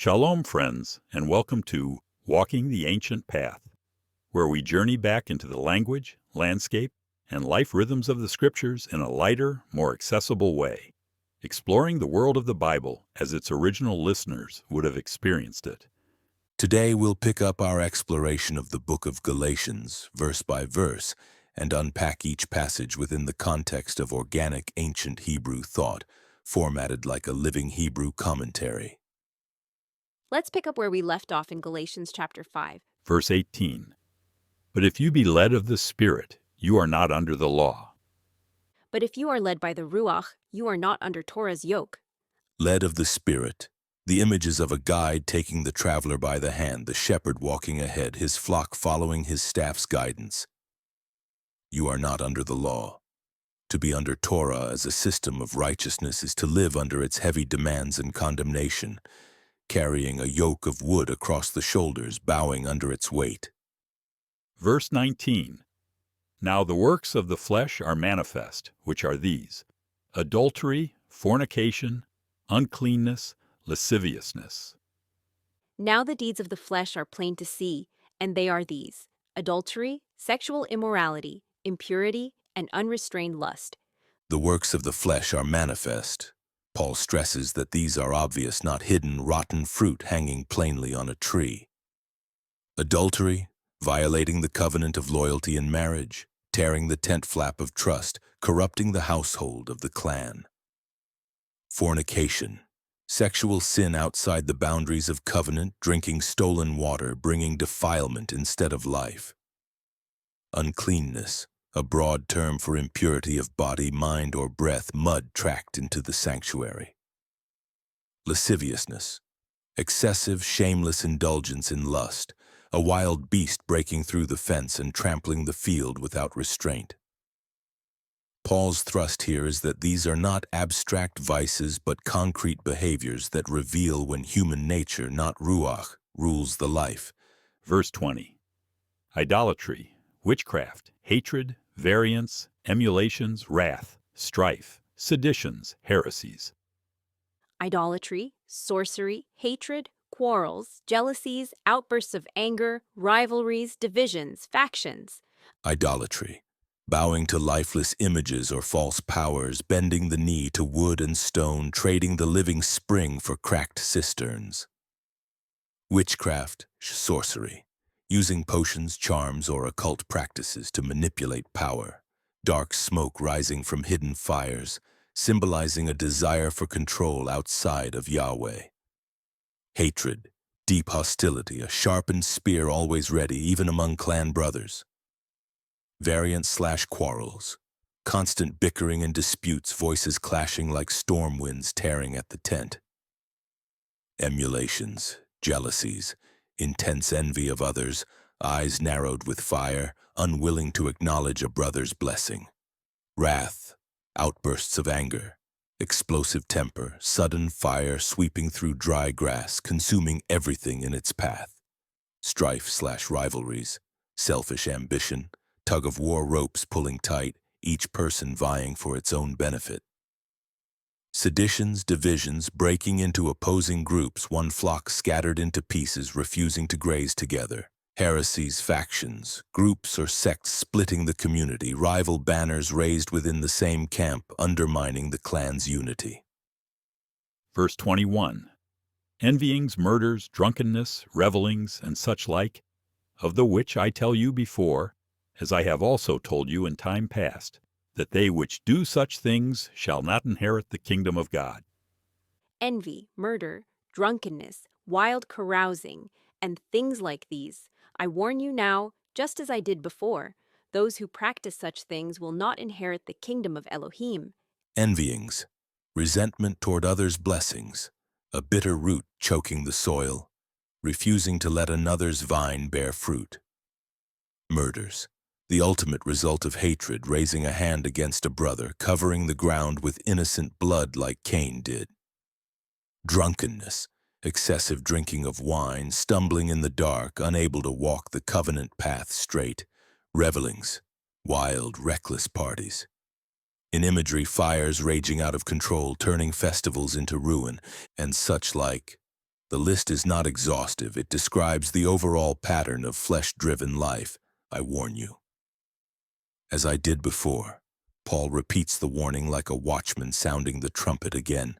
Shalom, friends, and welcome to Walking the Ancient Path, where we journey back into the language, landscape, and life rhythms of the Scriptures in a lighter, more accessible way, exploring the world of the Bible as its original listeners would have experienced it. Today we'll pick up our exploration of the book of Galatians, verse by verse, and unpack each passage within the context of organic ancient Hebrew thought, formatted like a living Hebrew commentary. Let's pick up where we left off in Galatians chapter 5. Verse 18. But if you be led of the Spirit, you are not under the law. But if you are led by the Ruach, you are not under Torah's yoke. Led of the Spirit, the images of a guide taking the traveler by the hand, the shepherd walking ahead, his flock following his staff's guidance. You are not under the law. To be under Torah as a system of righteousness is to live under its heavy demands and condemnation, carrying a yoke of wood across the shoulders, bowing under its weight. Verse 19. Now the works of the flesh are manifest, which are these: adultery, fornication, uncleanness, lasciviousness. Now the deeds of the flesh are plain to see, and they are these: adultery, sexual immorality, impurity, and unrestrained lust. The works of the flesh are manifest. Paul stresses that these are obvious, not hidden, rotten fruit hanging plainly on a tree. Adultery, violating the covenant of loyalty in marriage, tearing the tent flap of trust, corrupting the household of the clan. Fornication, sexual sin outside the boundaries of covenant, drinking stolen water, bringing defilement instead of life. Uncleanness, a broad term for impurity of body, mind, or breath, mud tracked into the sanctuary. Lasciviousness, excessive, shameless indulgence in lust, a wild beast breaking through the fence and trampling the field without restraint. Paul's thrust here is that these are not abstract vices but concrete behaviors that reveal when human nature, not Ruach, rules the life. Verse 20. Idolatry, witchcraft, hatred, variance, emulations, wrath, strife, seditions, heresies. Idolatry, sorcery, hatred, quarrels, jealousies, outbursts of anger, rivalries, divisions, factions. Idolatry, bowing to lifeless images or false powers, bending the knee to wood and stone, trading the living spring for cracked cisterns. Witchcraft, sorcery, using potions, charms, or occult practices to manipulate power, dark smoke rising from hidden fires, symbolizing a desire for control outside of Yahweh. Hatred, deep hostility, a sharpened spear always ready, even among clan brothers. Variance/quarrels, constant bickering and disputes, voices clashing like storm winds tearing at the tent. Emulations, jealousies, intense envy of others, eyes narrowed with fire, unwilling to acknowledge a brother's blessing. Wrath, outbursts of anger, explosive temper, sudden fire sweeping through dry grass, consuming everything in its path. Strife/rivalries, selfish ambition, tug-of-war ropes pulling tight, each person vying for its own benefit. Seditions, divisions, breaking into opposing groups, one flock scattered into pieces, refusing to graze together. Heresies, factions, groups or sects splitting the community, rival banners raised within the same camp, undermining the clan's unity. Verse 21. Envyings, murders, drunkenness, revelings, and such like, of the which I tell you before, as I have also told you in time past, that they which do such things shall not inherit the kingdom of God. Envy, murder, drunkenness, wild carousing, and things like these. I warn you now, just as I did before, those who practice such things will not inherit the kingdom of Elohim. Envyings, resentment toward others' blessings, a bitter root choking the soil, refusing to let another's vine bear fruit. Murders, the ultimate result of hatred, raising a hand against a brother, covering the ground with innocent blood like Cain did. Drunkenness, excessive drinking of wine, stumbling in the dark, unable to walk the covenant path straight. Revelings, wild, reckless parties. In imagery, fires raging out of control, turning festivals into ruin, and such like. The list is not exhaustive. It describes the overall pattern of flesh-driven life. I warn you. As I did before, Paul repeats the warning like a watchman sounding the trumpet again.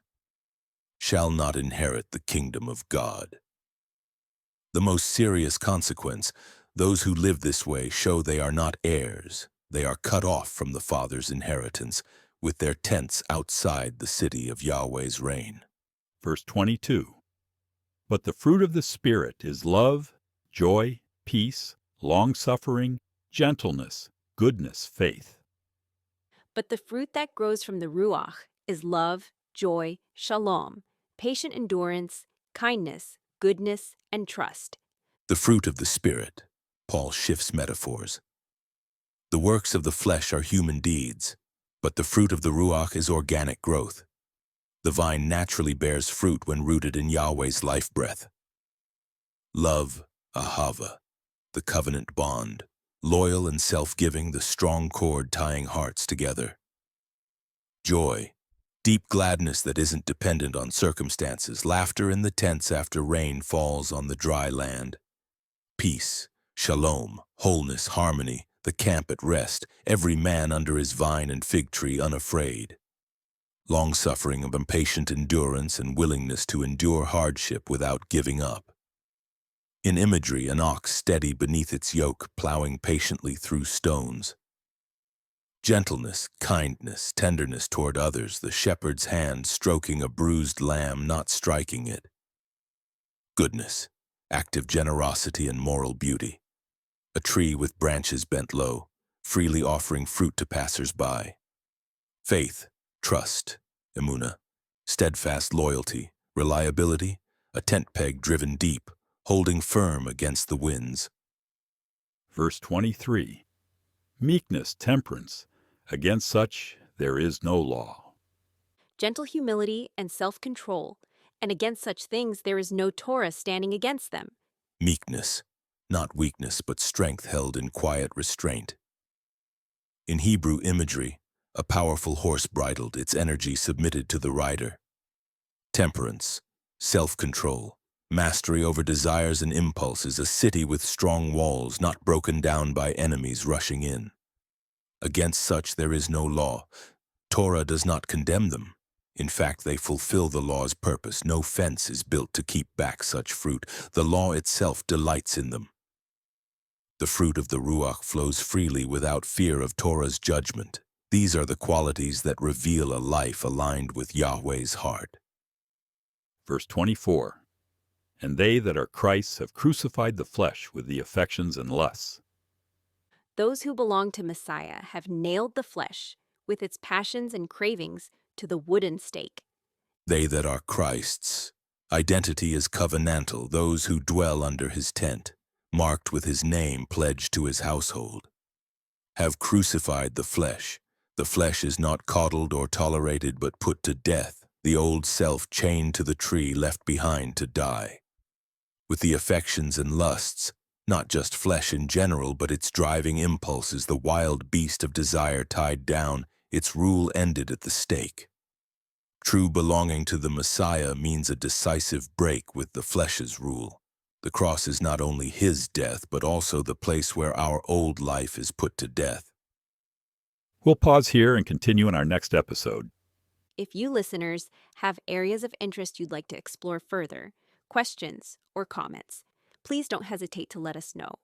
Shall not inherit the kingdom of God. The most serious consequence, those who live this way show they are not heirs. They are cut off from the Father's inheritance, with their tents outside the city of Yahweh's reign. Verse 22. But the fruit of the Spirit is love, joy, peace, long-suffering, gentleness, goodness, faith. But the fruit that grows from the Ruach is love, joy, shalom, patient endurance, kindness, goodness, and trust. The fruit of the Spirit. Paul shifts metaphors. The works of the flesh are human deeds, but the fruit of the Ruach is organic growth. The vine naturally bears fruit when rooted in Yahweh's life breath. Love, ahava, the covenant bond, loyal and self-giving, the strong cord tying hearts together. Joy, deep gladness that isn't dependent on circumstances, laughter in the tents after rain falls on the dry land. Peace, shalom, wholeness, harmony, the camp at rest, every man under his vine and fig tree unafraid. Long-suffering of impatient endurance and willingness to endure hardship without giving up. In imagery, an ox steady beneath its yoke, plowing patiently through stones. Gentleness, kindness, tenderness toward others, the shepherd's hand stroking a bruised lamb, not striking it. Goodness, active generosity and moral beauty. A tree with branches bent low, freely offering fruit to passers-by. Faith, trust, emunah, steadfast loyalty, reliability, a tent peg driven deep, holding firm against the winds. Verse 23. Meekness, temperance, against such there is no law. Gentle humility and self-control, and against such things there is no Torah standing against them. Meekness, not weakness but strength held in quiet restraint. In Hebrew imagery, a powerful horse bridled, its energy submitted to the rider. Temperance, self-control, mastery over desires and impulses, a city with strong walls not broken down by enemies rushing in. Against such there is no law. Torah does not condemn them. In fact, they fulfill the law's purpose. No fence is built to keep back such fruit. The law itself delights in them. The fruit of the Ruach flows freely without fear of Torah's judgment. These are the qualities that reveal a life aligned with Yahweh's heart. Verse 24. And they that are Christ's have crucified the flesh with the affections and lusts. Those who belong to Messiah have nailed the flesh, with its passions and cravings, to the wooden stake. They that are Christ's. Identity is covenantal, those who dwell under his tent, marked with his name, pledged to his household. Have crucified the flesh. The flesh is not coddled or tolerated but put to death, the old self chained to the tree left behind to die. With the affections and lusts, not just flesh in general but its driving impulses, the wild beast of desire tied down, its rule ended at the stake. True belonging to the Messiah means a decisive break with the flesh's rule. The cross is not only his death but also the place where our old life is put to death. We'll pause here and continue in our next episode. If you listeners have areas of interest you'd like to explore further, questions, or comments, please don't hesitate to let us know.